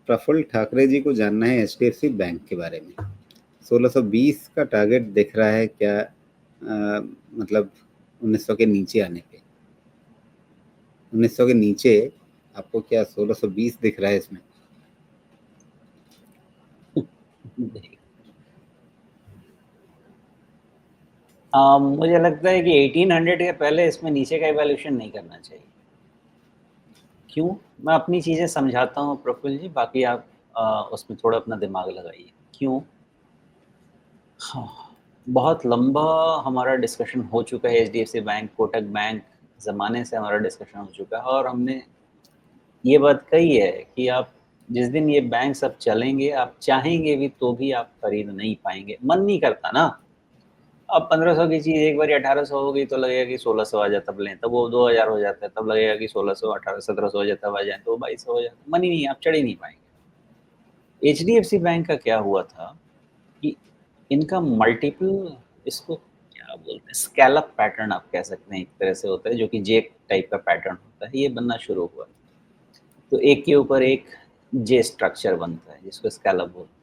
प्रफुल्ल ठाकरे जी को जानना है एचडीएफसी बैंक के बारे में। 1620 का टारगेट दिख रहा है क्या, मतलब 1900 के नीचे आने पे? 1900 के नीचे आपको क्या 1620 दिख रहा है इसमें? मुझे लगता है कि 1800 के पहले इसमें नीचे का इवैल्यूएशन नहीं करना चाहिए। क्यों? मैं अपनी चीज़ें समझाता हूँ प्रफुल्ल जी, बाकी आप उसमें थोड़ा अपना दिमाग लगाइए। क्यों? हाँ, बहुत लंबा हमारा डिस्कशन हो चुका है एचडीएफसी बैंक, कोटक बैंक ज़माने से हमारा डिस्कशन हो चुका है और हमने ये बात कही है कि आप जिस दिन ये बैंक सब चलेंगे, आप चाहेंगे भी तो भी आप खरीद नहीं पाएँगे, मन नहीं करता ना। अब 1500 की चीज़ एक बारी 1800 हो गई तो लगेगा कि 1600 आ जाए तब लें, तब वो 2000 हो जाता है, तब लगेगा कि 1600, 1800, 1700 हो जाए तब आ जाए, तो 2200 हो जाता है, मन ही नहीं, आप चढ़ ही नहीं पाएँगे। एचडीएफसी बैंक का क्या हुआ था कि इनका मल्टीपल, इसको क्या बोलते हैं, स्कैलप पैटर्न आप कह सकते हैं, एक तरह से होता है जो कि जे टाइप का पैटर्न होता है, ये बनना शुरू हुआ। तो एक के ऊपर एक जे स्ट्रक्चर बनता है जिसको स्कैलप बोलते हैं।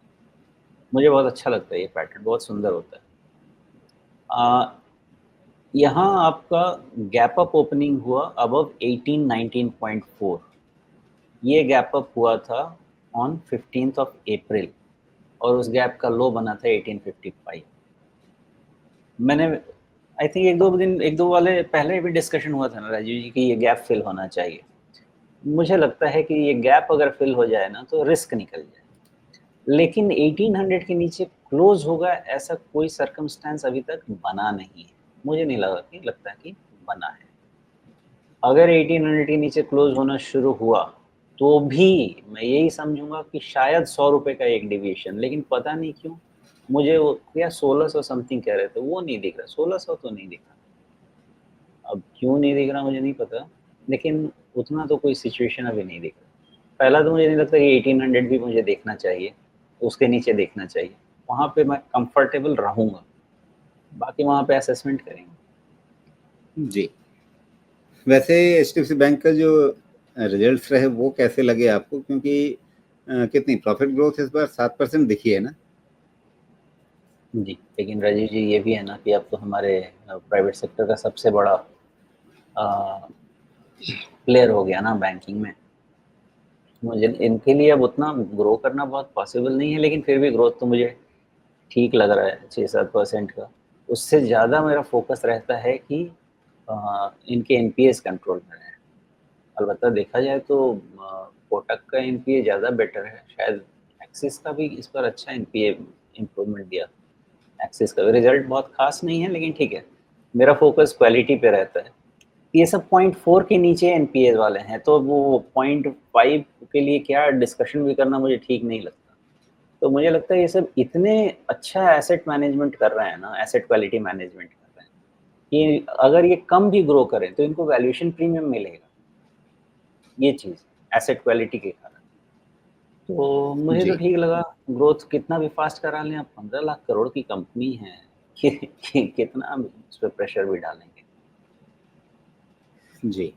मुझे बहुत अच्छा लगता है ये पैटर्न, बहुत सुंदर होता है। यहाँ आपका गैप अप ओपनिंग हुआ अबव 1819.4। ये गैप अप हुआ था ऑन 15th ऑफ अप्रैल और उस गैप का लो बना था 1855। मैंने आई थिंक एक दो वाले पहले भी डिस्कशन हुआ था ना राजीव जी कि ये गैप फिल होना चाहिए। मुझे लगता है कि ये गैप अगर फिल हो जाए ना तो रिस्क निकल जाए, लेकिन 1800 के नीचे क्लोज होगा ऐसा कोई सर्कमस्टेंस अभी तक बना नहीं है। मुझे नहीं लगता कि बना है। अगर 1800 के नीचे क्लोज होना शुरू हुआ तो भी मैं यही समझूंगा कि शायद 100 रुपए का एक डिविएशन, लेकिन पता नहीं क्यों मुझे वो क्या 1600 समथिंग कह रहे थे, वो नहीं दिख रहा, 1600 तो नहीं दिख रहा। अब क्यों नहीं दिख रहा मुझे नहीं पता, लेकिन उतना तो कोई सिचुएशन अभी नहीं दिख रहा। पहला तो मुझे नहीं लगता कि 1800 भी मुझे देखना चाहिए, उसके नीचे देखना चाहिए, वहाँ पे मैं कंफर्टेबल रहूँगा, बाकी वहाँ पे असेसमेंट करेंगे। जी, वैसे एचडीएफसी बैंक का जो रिजल्ट्स रहे वो कैसे लगे आपको? क्योंकि कितनी प्रॉफिट ग्रोथ इस बार 7% दिखी है ना? जी, लेकिन राजीव जी ये भी है ना कि अब तो हमारे प्राइवेट सेक्टर का सबसे बड़ा प्लेयर हो गया ना बैंकिंग में। मुझे इनके लिए अब उतना ग्रो करना बहुत पॉसिबल नहीं है, लेकिन फिर भी ग्रोथ तो मुझे ठीक लग रहा है 6-7% का। उससे ज़्यादा मेरा फोकस रहता है कि इनके एनपीएस कंट्रोल में रहे। अलबत्ता देखा जाए तो कोटक का एनपीए ज़्यादा बेटर है, शायद एक्सिस का भी इस पर अच्छा एनपीए इम्प्रूवमेंट दिया। एक्सिस का रिजल्ट बहुत खास नहीं है, लेकिन ठीक है, मेरा फोकस क्वालिटी पे रहता है। ये सब 0.4 के नीचे एनपीए वाले हैं, तो वो 0.5 के लिए क्या डिस्कशन भी करना मुझे ठीक नहीं लगता। तो मुझे लगता है ये सब इतने अच्छा एसेट मैनेजमेंट कर रहे हैं ना, एसेट क्वालिटी मैनेजमेंट कर रहे हैं कि अगर ये कम भी ग्रो करें तो इनको वैल्यूएशन प्रीमियम मिलेगा, ये चीज़ एसेट क्वालिटी के कारण। तो मुझे तो जी, ठीक लगा। ग्रोथ कितना भी फास्ट करा लें, आप 15 लाख करोड़ की कंपनी है कि कितना उस पर प्रेशर भी डालेंगे। जी।